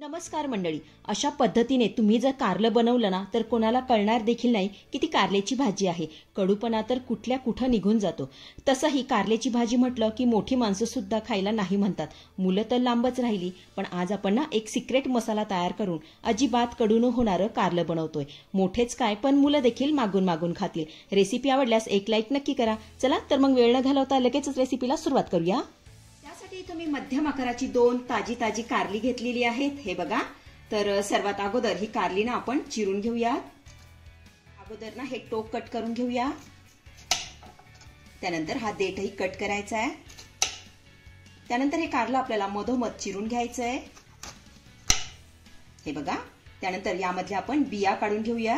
नमस्कार मंडळी. अशा पद्धतीने तुम्ही जर कारलं बनवलं ना तर कोणाला कळणार देखील नाही की ती कारल्याची भाजी आहे. कडूपणा तर कुठल्या कुठं निघून जातो. तसंही कारल्याची भाजी म्हटलं की मोठी माणसं सुद्धा खायला नाही म्हणतात. मुलं तर लांबच राहिली. पण आज आपण ना एक सिक्रेट मसाला तयार करून अजिबात कडू न होणारं कारलं बनवतोय. मोठेच काय पण मुलं देखील मागून मागून खातील. रेसिपी आवडल्यास एक लाईक नक्की करा. चला तर मग वेळ न घालवता लगेचच रेसिपीला सुरुवात करूया. इथं मी मध्यम आकाराची 2 ताजी कारली घेतलेली आहेत. हे बघा. तर सर्वात अगोदर ही कारली ना आपण चिरून घेऊया. अगोदर ना हे टोक कट करून घेऊया. त्यानंतर हा देठही कट करायचा आहे. त्यानंतर हे कारलं आपल्याला मधोमध चिरून घ्यायचं आहे. हे बघा. त्यानंतर यामधल्या आपण बिया काढून घेऊया.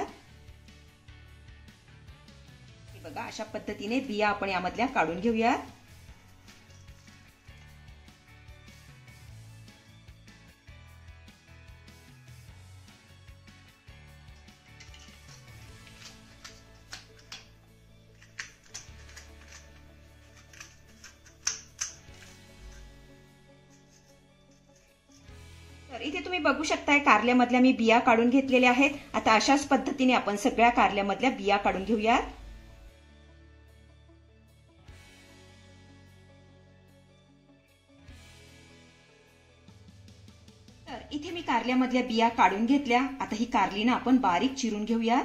हे बघा, अशा पद्धतीने बिया आपण यामधल्या काढून घेऊया. तर इथे तुम्ही बघू शकताय कारल्यामधल्या मी बिया काढून घेतलेल्या आहेत. आता अशाच पद्धतीने आपण सगळ्या कारल्यामधल्या बिया काढून घेऊया. तर इथे मी कारल्यामधल्या बिया काढून घेतल्या. आता ही कारली ना आपण बारीक चिरून घेऊया.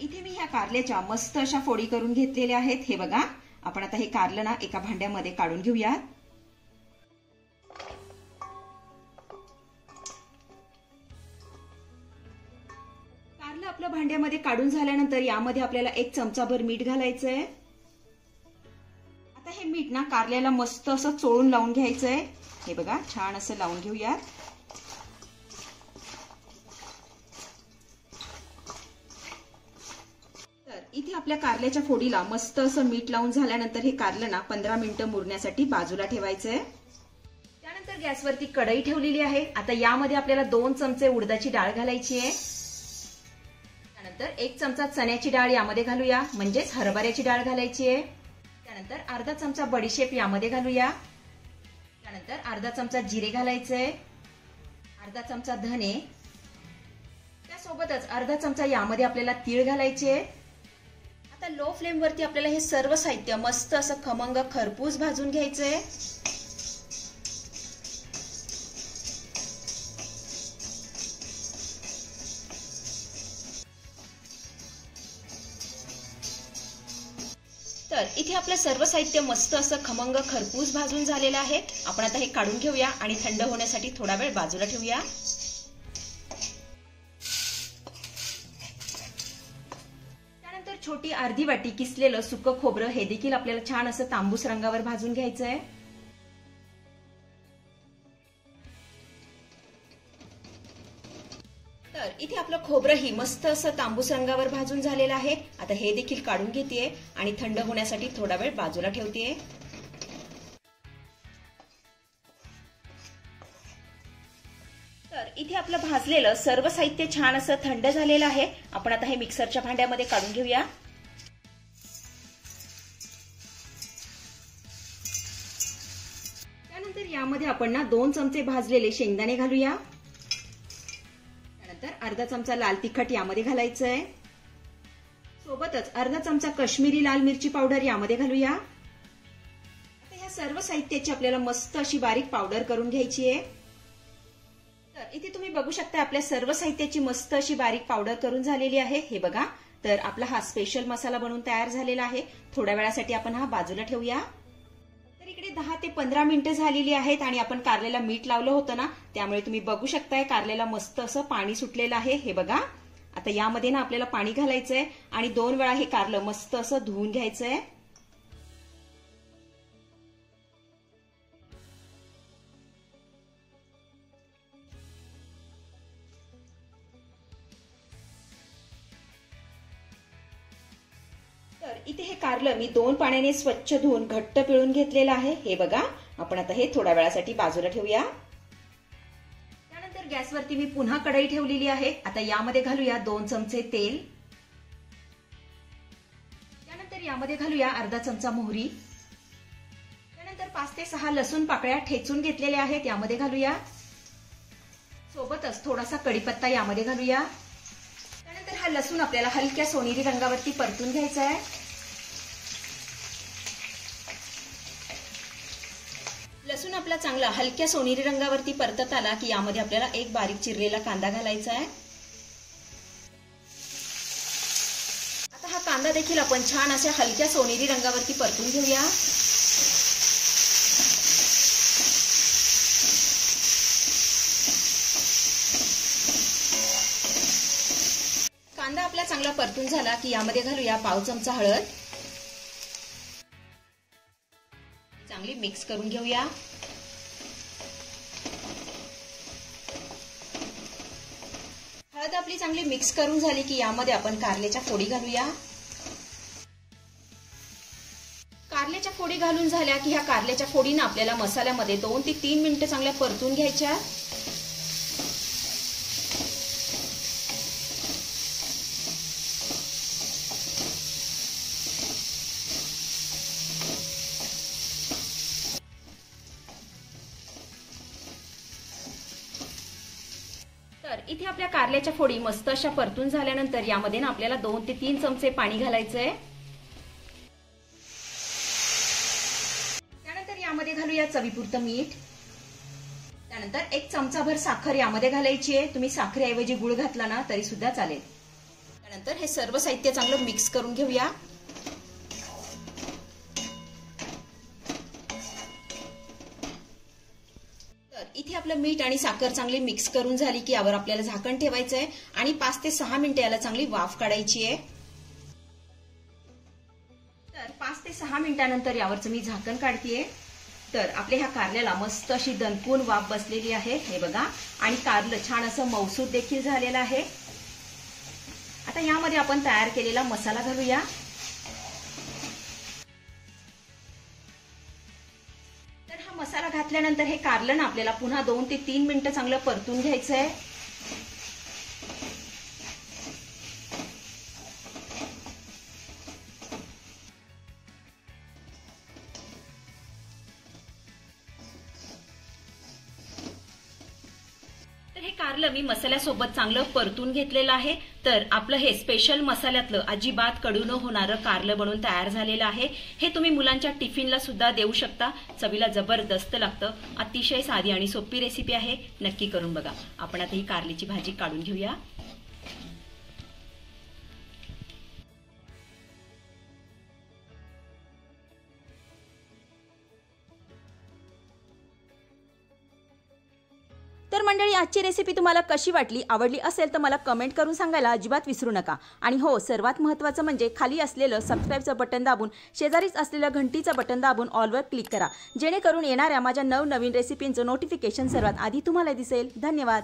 इथे मी ह्या कारल्याच्या मस्त अशा फोडी करून घेतलेल्या आहेत. हे बघा. आपण आता हे कारलं ना एका भांड्यामध्ये काढून घेऊया. कारलं आपल्या भांड्यामध्ये काढून झाल्यानंतर यामध्ये आपल्याला 1 चमचाभर मीठ घालायचंय. आता हे मीठ ना कारल्याला मस्त असं चोळून लावून घ्यायचंय. हे बघा, छान असं लावून घेऊया. इथे आपल्या कारल्याच्या फोडीला मस्त असं मीठ लावून झाल्यानंतर हे कारलं ना 15 मिनिटं मुरण्यासाठी बाजूला ठेवायचंय. त्यानंतर गॅसवरती कढई ठेवलेली आहे. आता यामध्ये आपल्याला 2 चमचे उडदाची डाळ घालायची आहे. त्यानंतर 1 चमचा चण्याची डाळ यामध्ये घालूया, म्हणजेच हरभऱ्याची डाळ घालायची आहे. त्यानंतर अर्धा चमचा बडीशेप यामध्ये घालूया. त्यानंतर अर्धा चमचा जिरे घालायचंय, अर्धा चमचा धने, त्यासोबतच अर्धा चमचा यामध्ये आपल्याला तीळ घालायचे. आता लो फ्लेम वरती आपल्याला हे सर्व साहित्य मस्त असं खमंग खरपूस भाजून घ्यायचंय. तर इथे आपलं सर्व साहित्य मस्त असं खमंग खरपूस भाजून झालेलं आहे. आपण आता हे काढून घेऊया आणि थंड होण्यासाठी थोडा वेळ बाजूला ठेवूया. छोटी अर्धी वाटी किसलेलं सुकं खोबरं हे देखील आपल्याला छान असं तांबूस रंगावर भाजून घ्यायचंय. तर इथे आपलं खोबरंही मस्त असं तांबूस रंगावर भाजून झालेलं आहे. आता हे देखील काढून घेतेय आणि थंड होण्यासाठी थोडा वेळ बाजूला ठेवतेय. तर इथे आपलं भाजलेलं सर्व साहित्य छान असं थंड झालेलं आहे. आपण आता हे मिक्सरच्या भांड्यामध्ये काढून घेऊया. त्यानंतर यामध्ये आपण ना 2 चमचे भाजलेले शेंगदाणे घालूया. त्यानंतर अर्धा चमचा लाल तिखट यामध्ये घालायचंय. सोबतच अर्धा चमचा काश्मीरी लाल मिरची पावडर यामध्ये घालूया. आता ह्या सर्व साहित्याची आपल्याला मस्त अशी बारीक पावडर करून घ्यायची आहे. तर इथे तुम्ही बघू शकता आपल्या सर्व साहित्याची मस्त अशी बारीक पावडर करून झालेली आहे. हे बघा. तर आपला हा स्पेशल मसाला बनवून तयार झालेला आहे. थोड्या वेळासाठी आपण हा बाजूला ठेवूया. तर इकडे 10 ते 15 मिनिटं झालेली आहेत आणि आपण कारल्याला मीठ लावलं होतं ना, त्यामुळे तुम्ही बघू शकताय कारल्याला मस्त असं पाणी सुटलेलं आहे. हे बघा. आता यामध्ये ना आपल्याला पाणी घालायचंय आणि 2 वेळा हे कारलं मस्त असं धुवून घ्यायचंय. तर इथे हे कारलं मी 2 पाण्याने स्वच्छ धुवून घट्ट पिळून घेतलेलं आहे. हे बघा, आपण आता हे थोड्या वेळासाठी बाजूला ठेवूया. त्यानंतर गॅसवरती मी पुन्हा कढई ठेवलेली आहे. आता यामध्ये घालूया 2 चमचे तेल. त्यानंतर यामध्ये घालूया अर्धा चमचा मोहरी. त्यानंतर 5 ते 6 लसूण पाकळ्या ठेचून घेतलेल्या आहेत, यामध्ये घालूया. सोबतच थोडासा कढीपत्ता यामध्ये घालूया. त्यानंतर हा लसूण आपल्याला हलक्या सोनेरी रंगावरती परतून घ्यायचा आहे. लसूण आपला चांगला हलक्या सोनेरी रंगावरती परतत आला की यामध्ये आपल्याला एक बारीक चिरलेला कांदा घालायचा आहे. आता हा कांदा देखील आपण छान अशा हलक्या सोनेरी रंगावरती परतून घेऊया. कांदा आपला चांगला परतून झाला की यामध्ये घालूया पाव चमचा हळद. चांगली मिक्स करून घेऊया. हळद आपली चांगली मिक्स करून झाली की यामध्ये आपण कारल्याच्या फोडी घालूया. कारल्याच्या फोडी घालून झाल्या की ह्या कारल्याच्या फोडीनं आपल्याला मसाल्यामध्ये 2 ते 3 मिनिटं चांगल्या परतून घ्यायच्या. तर इथे आपल्या कारल्याच्या फोडी मस्त अशा परतून झाल्यानंतर यामध्ये ना आपल्याला 2 ते 3 चमचे पाणी घालायचंय. त्यानंतर यामध्ये घालूया चवीपुरतं मीठ. त्यानंतर 1 चमचाभर साखर यामध्ये घालायची आहे. तुम्ही साखरेऐवजी गुळ घातला ना तरी सुद्धा चालेल. त्यानंतर हे सर्व साहित्य चांगलं मिक्स करून घेऊया. इथे आपलं मीठ आणि साखर चांगली मिक्स करून झाली की यावर आपल्याला झाकण ठेवायचं आहे आणि 5 ते 6 मिनिटे याला चांगली वाफ काढायची आहे. तर 5 ते 6 मिनिटांनंतर यावरचं मी झाकण काढतेय. तर आपल्या ह्या कारल्याला मस्त अशी दणकून वाफ बसलेली आहे. हे बघा, आणि कारलं छान असं मऊसूत देखील झालेलं आहे. आता यामध्ये आपण तयार केलेला मसाला घालूया. मसाला घातल्यानंतर हे कारलं ना आपल्याला पुन्हा 2 ते 3 मिनिटं चांगलं परतून घ्यायचं आहे. तर हे कारलं मी मसाल्यासोबत चांगलं परतून घेतलेलं आहे. तर आपलं हे स्पेशल मसाल्यातलं अजिबात कडू न होणारं कारलं बनवून तयार झालेलं आहे. हे तुम्ही मुलांच्या टिफिनला सुद्धा देऊ शकता. चवीला जबरदस्त लागतं. अतिशय साधी आणि सोपी रेसिपी आहे, नक्की करून बघा. आपण आता ही कारल्याची भाजी काढून घेऊया. तर मंडळी, आजची रेसिपी तुम्हाला कशी वाटली, आवडली असेल तर मला कमेंट करून सांगायला अजिबात विसरू नका. आणि हो, सर्वात महत्त्वाचं म्हणजे खाली असलेलं सबस्क्राईबचं बटन दाबून शेजारीच असलेलं घंटीचं बटन दाबून ऑलवर क्लिक करा, जेणेकरून येणाऱ्या माझ्या नवनवीन रेसिपींचं नोटिफिकेशन सर्वात आधी तुम्हाला दिसेल. धन्यवाद.